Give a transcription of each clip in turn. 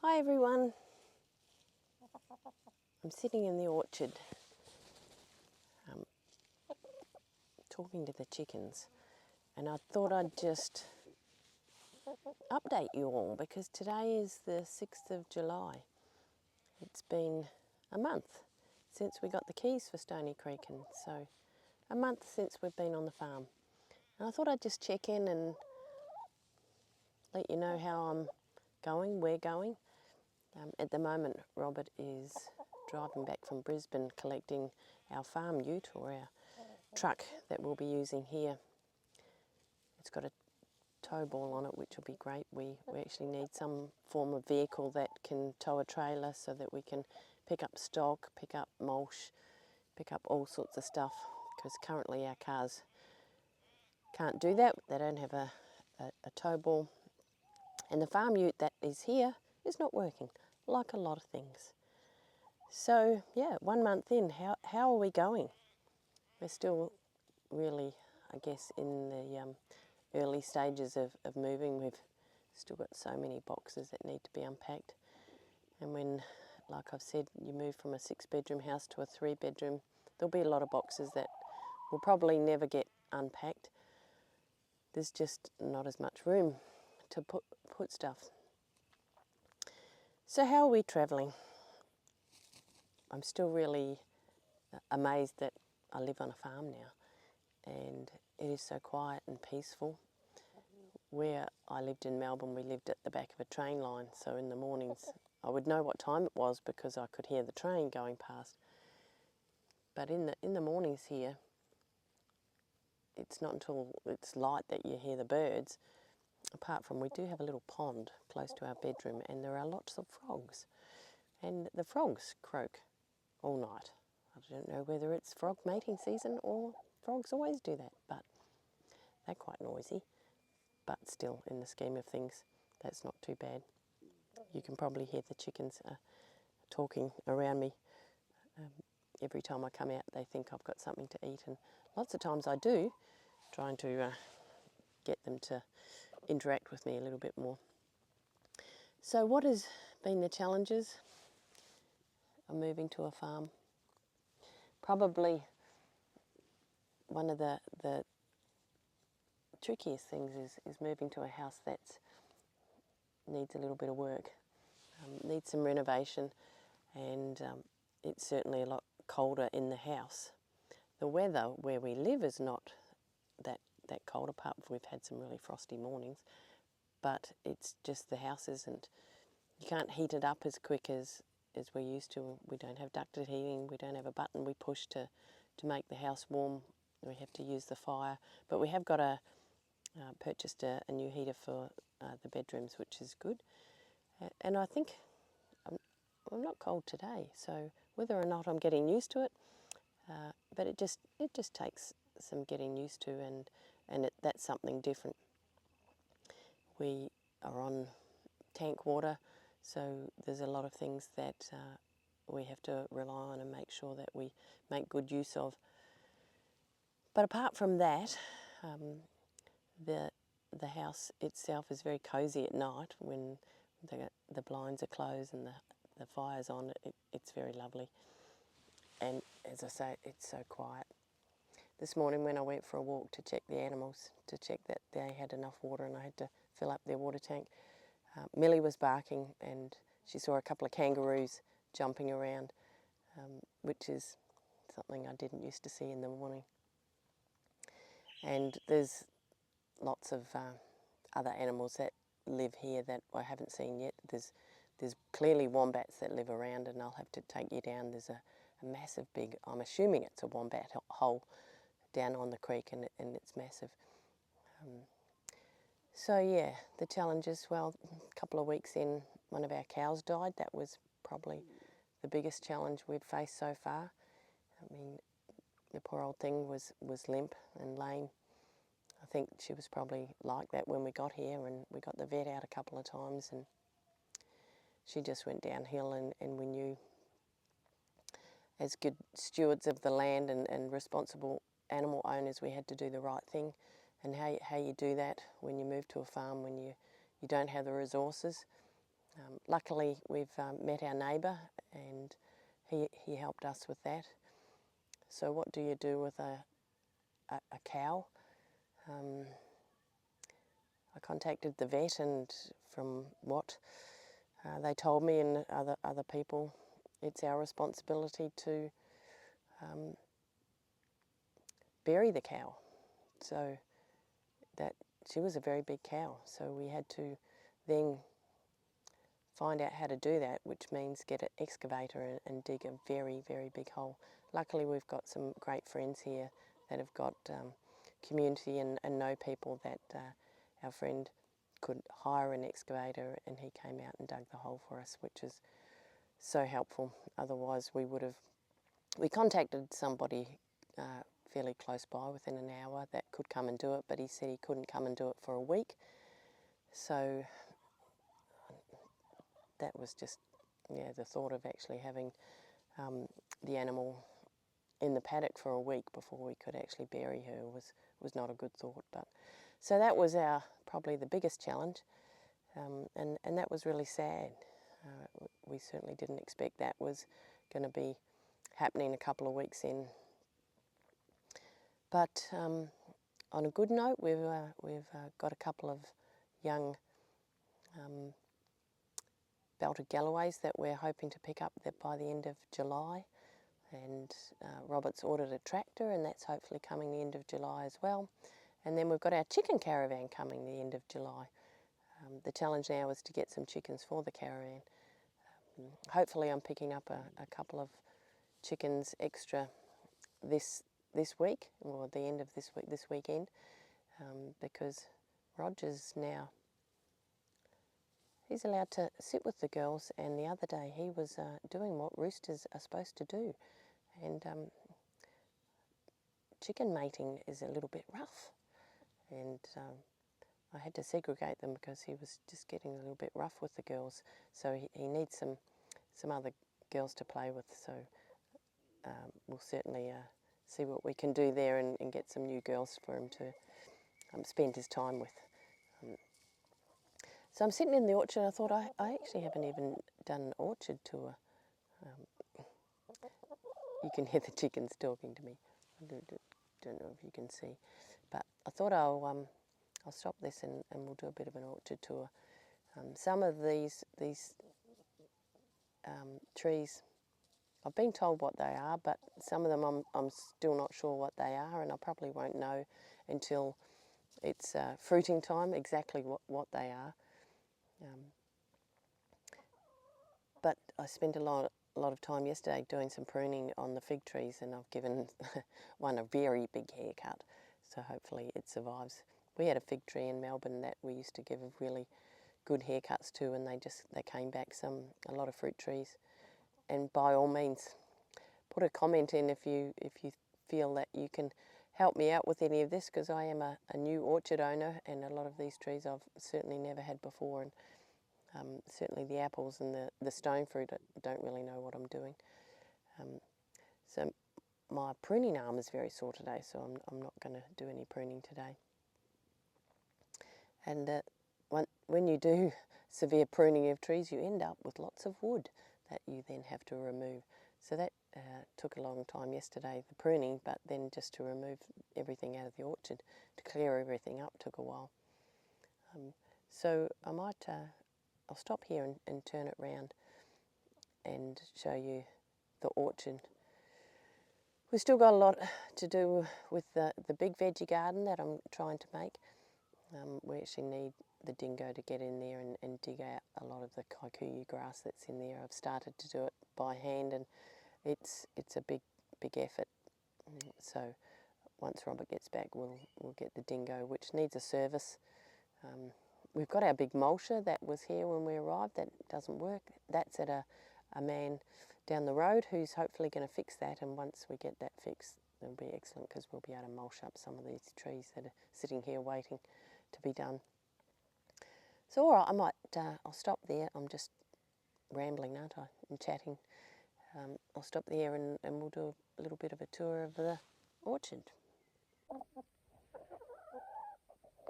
Hi everyone. I'm sitting in the orchard talking to the chickens, and I thought I'd just update you all because today is the 6th of July. It's been a month since we got the keys for Stony Creek, and so a month since we've been on the farm. And I thought I'd just check in and let you know how I'm going, we're going. At the moment, Robert is driving back from Brisbane collecting our farm ute, or our truck that we'll be using here. It's got a tow ball on it, which will be great. We actually need some form of vehicle that can tow a trailer so that we can pick up stock, pick up mulch, pick up all sorts of stuff, because currently our cars can't do that. They don't have a tow ball. And the farm ute that is here is not working, like a lot of things. So yeah, 1 month in, how are we going? We're still really, I guess, in the early stages of moving. We've still got so many boxes that need to be unpacked. And when, like I've said, you move from a 6-bedroom house to a 3-bedroom, there'll be a lot of boxes that will probably never get unpacked. There's just not as much room to put stuff. So how are we travelling? I'm still really amazed that I live on a farm now, and it is so quiet and peaceful. Where I lived in Melbourne, we lived at the back of a train line, so in the mornings I would know what time it was because I could hear the train going past. But in the mornings here, it's not until it's light that you hear the birds, apart from we do have a little pond close to our bedroom, and there are lots of frogs. And the frogs croak all night. I don't know whether it's frog mating season or frogs always do that, but they're quite noisy. But still, in the scheme of things, that's not too bad. You can probably hear the chickens talking around me. Every time I come out, they think I've got something to eat, and lots of times I do, trying to get them to interact with me a little bit more. So what has been the challenges of moving to a farm? Probably one of the trickiest things is moving to a house that needs a little bit of work, needs some renovation, and it's certainly a lot colder in the house. The weather where we live is not that cold, apart from we've had some really frosty mornings, but it's just the house isn't, you can't heat it up as quick as we're used to. We don't have ducted heating, we don't have a button we push to make the house warm. We have to use the fire, but we have got purchased a new heater for the bedrooms, which is good. And I think I'm not cold today, so whether or not I'm getting used to it, but it just takes some getting used to, and that's something different. We are on tank water, so there's a lot of things that we have to rely on and make sure that we make good use of. But apart from that, the house itself is very cosy at night when the blinds are closed and the fire's on. It's very lovely. And as I say, it's so quiet. This morning when I went for a walk to check the animals, to check that they had enough water, and I had to fill up their water tank, Millie was barking and she saw a couple of kangaroos jumping around, which is something I didn't used to see in the morning. And there's lots of other animals that live here that I haven't seen yet. There's clearly wombats that live around, and I'll have to take you down. There's a massive big, I'm assuming it's a wombat hole down on the creek, and it's massive. So yeah, the challenges, well, a couple of weeks in, one of our cows died. That was probably the biggest challenge we've faced so far. I mean, the poor old thing was limp and lame. I think she was probably like that when we got here, and we got the vet out a couple of times, and she just went downhill, and we knew as good stewards of the land and responsible animal owners, we had to do the right thing. And how you do that when you move to a farm, when you don't have the resources. Luckily, we've met our neighbour, and he helped us with that. So what do you do with a cow? I contacted the vet, and from what they told me and other people, it's our responsibility to bury the cow. So that she was a very big cow, so we had to then find out how to do that, which means get an excavator and dig a very, very big hole. Luckily, we've got some great friends here that have got community and know people that our friend could hire an excavator, and he came out and dug the hole for us, which is so helpful. Otherwise, we contacted somebody fairly close by within an hour that could come and do it, but he said he couldn't come and do it for a week. So that was just, yeah, the thought of actually having the animal in the paddock for a week before we could actually bury her was not a good thought. But so that was probably the biggest challenge, and that was really sad. We certainly didn't expect that was going to be happening a couple of weeks in. But on a good note, we've got a couple of young belted Galloways that we're hoping to pick up by the end of July. And Robert's ordered a tractor, and that's hopefully coming the end of July as well. And then we've got our chicken caravan coming the end of July. The challenge now is to get some chickens for the caravan. Hopefully I'm picking up a couple of chickens extra this week, or the end of this weekend, because Roger's now, he's allowed to sit with the girls, and the other day he was doing what roosters are supposed to do. And chicken mating is a little bit rough, and I had to segregate them because he was just getting a little bit rough with the girls. So he needs some other girls to play with. So we'll certainly see what we can do there and get some new girls for him to spend his time with. So I'm sitting in the orchard. I thought I actually haven't even done an orchard tour. You can hear the chickens talking to me. I don't know if you can see, but I thought I'll stop this and we'll do a bit of an orchard tour. Some of these trees, I've been told what they are, but some of them I'm still not sure what they are, and I probably won't know until it's fruiting time exactly what they are. But I spent a lot of time yesterday doing some pruning on the fig trees, and I've given one a very big haircut, so hopefully it survives. We had a fig tree in Melbourne that we used to give really good haircuts to, and they came back a lot of fruit trees. And by all means, put a comment in if you feel that you can help me out with any of this, because I am a new orchard owner, and a lot of these trees I've certainly never had before, and certainly the apples and the stone fruit, I don't really know what I'm doing. So my pruning arm is very sore today, so I'm not going to do any pruning today. And when you do severe pruning of trees, you end up with lots of wood that you then have to remove. So that took a long time yesterday, the pruning, but then just to remove everything out of the orchard, to clear everything up, took a while. So I might, I'll stop here and turn it round and show you the orchard. We've still got a lot to do with the big veggie garden that I'm trying to make. We actually need the dingo to get in there and dig out a lot of the kikuyu grass that's in there. I've started to do it by hand, and it's a big effort. So once Robert gets back, we'll get the dingo, which needs a service. We've got our big mulcher that was here when we arrived that doesn't work. That's at a man down the road who's hopefully going to fix that, and once we get that fixed, it'll be excellent, because we'll be able to mulch up some of these trees that are sitting here waiting to be done. So all right, I'll stop there. I'm just rambling, aren't I? I'm chatting. I'll stop there and we'll do a little bit of a tour of the orchard.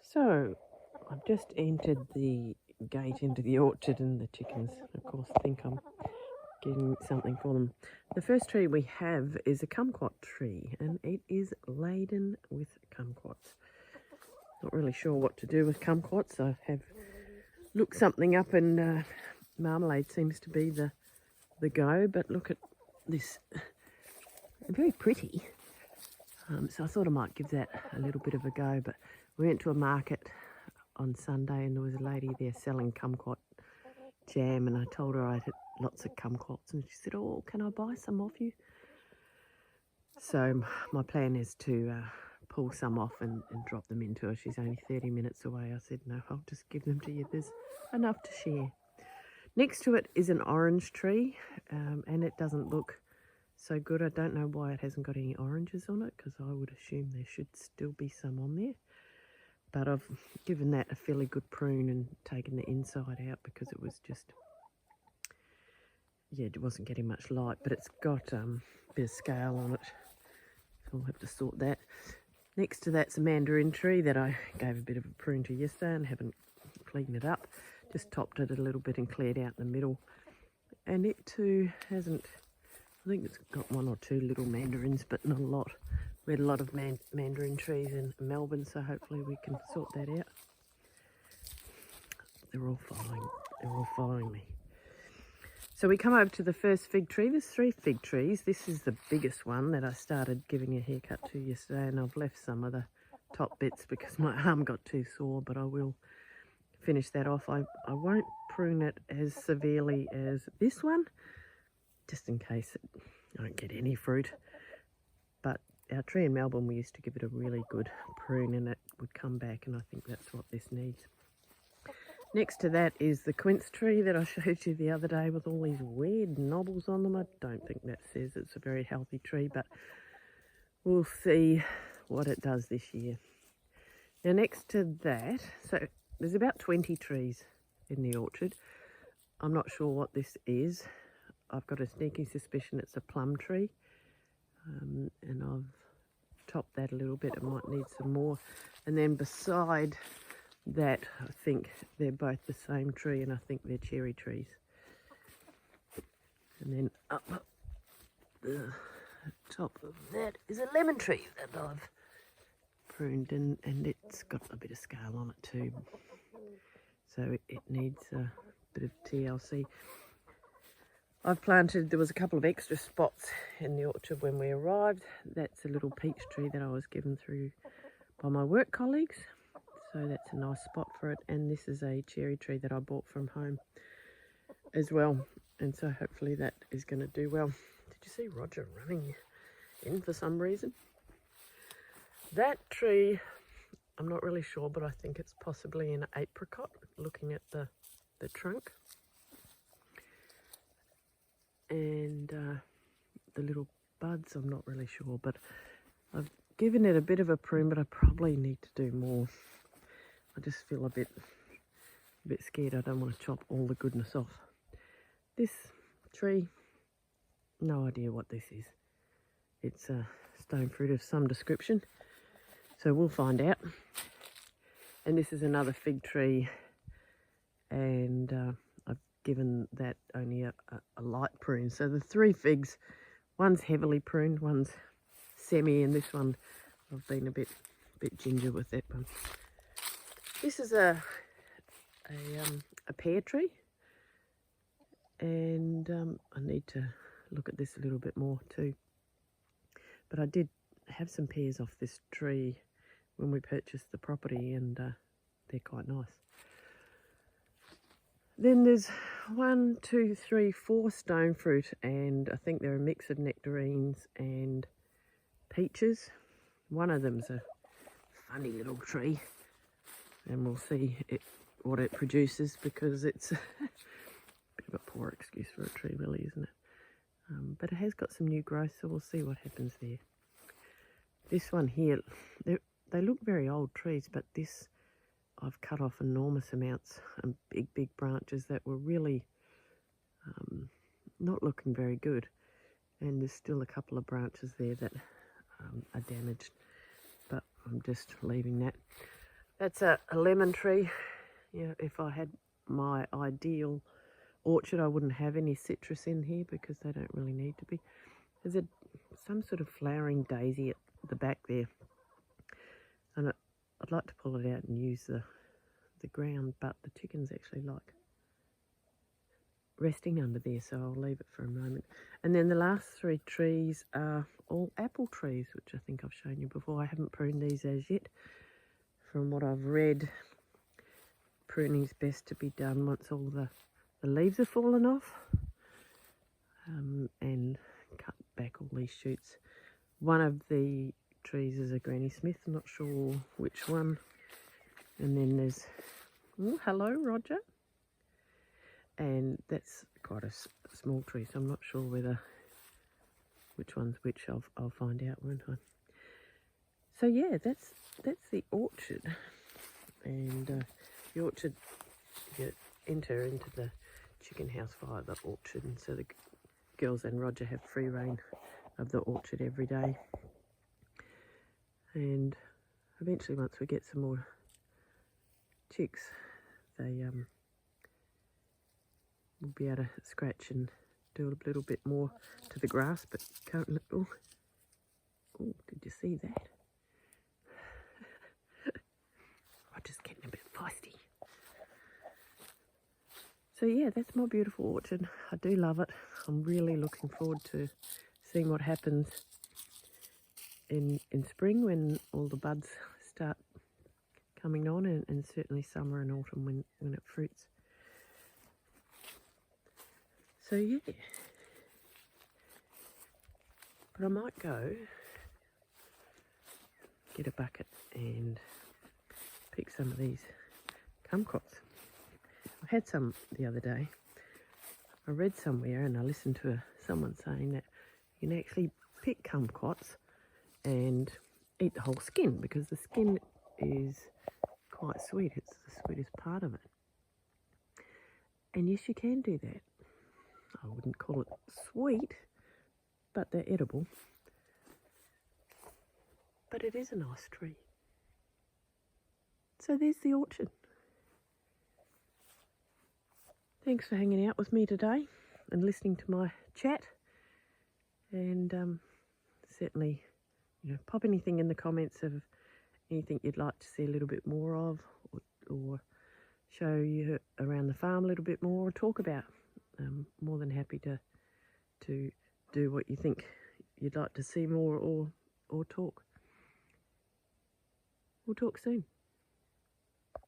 So I've just entered the gate into the orchard, and the chickens, of course, think I'm getting something for them. The first tree we have is a kumquat tree, and it is laden with kumquats. Not really sure what to do with kumquats. I have looked something up, and marmalade seems to be the go, but look at this. Very pretty. So I thought I might give that a little bit of a go, but we went to a market on Sunday and there was a lady there selling kumquat jam, and I told her I had lots of kumquats, and she said, "Oh, can I buy some off you?" So my plan is to pull some off and drop them into her. She's only 30 minutes away. I said, no, I'll just give them to you. There's enough to share. Next to it is an orange tree, and it doesn't look so good. I don't know why it hasn't got any oranges on it, because I would assume there should still be some on there. But I've given that a fairly good prune and taken the inside out because it was just, yeah, it wasn't getting much light, but it's got a bit of scale on it. So I'll have to sort that. Next to that's a mandarin tree that I gave a bit of a prune to yesterday and haven't cleaned it up. Just topped it a little bit and cleared out the middle. And it too hasn't, I think it's got one or two little mandarins, but not a lot. We had a lot of mandarin trees in Melbourne, so hopefully we can sort that out. They're all following me. So we come over to the first fig tree. There's 3 fig trees. This is the biggest one that I started giving a haircut to yesterday, and I've left some of the top bits because my arm got too sore, but I will finish that off. I won't prune it as severely as this one, just in case I don't get any fruit. But our tree in Melbourne, we used to give it a really good prune and it would come back, and I think that's what this needs. Next to that is the quince tree that I showed you the other day with all these weird knobbles on them. I don't think that says it's a very healthy tree, but we'll see what it does this year. Now next to that, so there's about 20 trees in the orchard. I'm not sure what this is. I've got a sneaky suspicion it's a plum tree, and I've topped that a little bit. It might need some more. And then beside that, I think they're both the same tree, and I think they're cherry trees. And then up the top of that is a lemon tree that I've pruned, and it's got a bit of scale on it too. So it needs a bit of TLC. I've planted, there was a couple of extra spots in the orchard when we arrived. That's a little peach tree that I was given through by my work colleagues. So that's a nice spot for it. And this is a cherry tree that I bought from home as well. And so hopefully that is going to do well. Did you see Roger running in for some reason? That tree, I'm not really sure, but I think it's possibly an apricot, looking at the trunk. And the little buds, I'm not really sure, but I've given it a bit of a prune, but I probably need to do more. I just feel a bit scared. I don't want to chop all the goodness off. This tree, no idea what this is. It's a stone fruit of some description, so we'll find out. And this is another fig tree, and I've given that only a light prune. So the 3 figs, one's heavily pruned, one's semi, and this one I've been a bit ginger with that one. This is a pear tree, and I need to look at this a little bit more too. But I did have some pears off this tree when we purchased the property, and they're quite nice. Then there's 1, 2, 3, 4 stone fruit, and I think they're a mix of nectarines and peaches. One of them's a funny little tree, and we'll see what it produces, because it's a bit of a poor excuse for a tree, really, isn't it? But it has got some new growth, so we'll see what happens there. This one here, they look very old trees, but this, I've cut off enormous amounts and big branches that were really not looking very good. And there's still a couple of branches there that are damaged, but I'm just leaving that. That's a lemon tree. Yeah, if I had my ideal orchard. I wouldn't have any citrus in here because they don't really need to be. There's some sort of flowering daisy at the back there, and I'd like to pull it out and use the ground, but the chickens actually like resting under there, so I'll leave it for a moment. And then the last 3 trees are all apple trees, which I think I've shown you before. I haven't pruned these as yet. From what I've read, pruning's best to be done once all the leaves have fallen off, and cut back all these shoots. One of the trees is a Granny Smith, I'm not sure which one. And then there's, oh, hello Roger. And that's quite a small tree, so I'm not sure which one's which. I'll find out, won't I? So yeah, that's the orchard. And the orchard, you enter into the chicken house via the orchard, and so the girls and Roger have free reign of the orchard every day. And eventually, once we get some more chicks, they will be able to scratch and do a little bit more to the grass. But currently, oh, did you see that? Roger's getting a bit feisty. So yeah, that's my beautiful orchard. I do love it. I'm really looking forward to seeing what happens in spring when all the buds start coming on, and certainly summer and autumn when it fruits. So yeah, but I might go get a bucket and pick some of these kumquats. I had some the other day. I read somewhere and I listened to someone saying that you can actually pick kumquats and eat the whole skin, because the skin is quite sweet. It's the sweetest part of it. And yes, you can do that. I wouldn't call it sweet, but they're edible. But it is a nice tree. So there's the orchard. Thanks for hanging out with me today and listening to my chat. And certainly, pop anything in the comments of anything you'd like to see a little bit more of, or show you around the farm a little bit more, or talk about. I'm more than happy to do what you think you'd like to see more, or talk. We'll talk soon.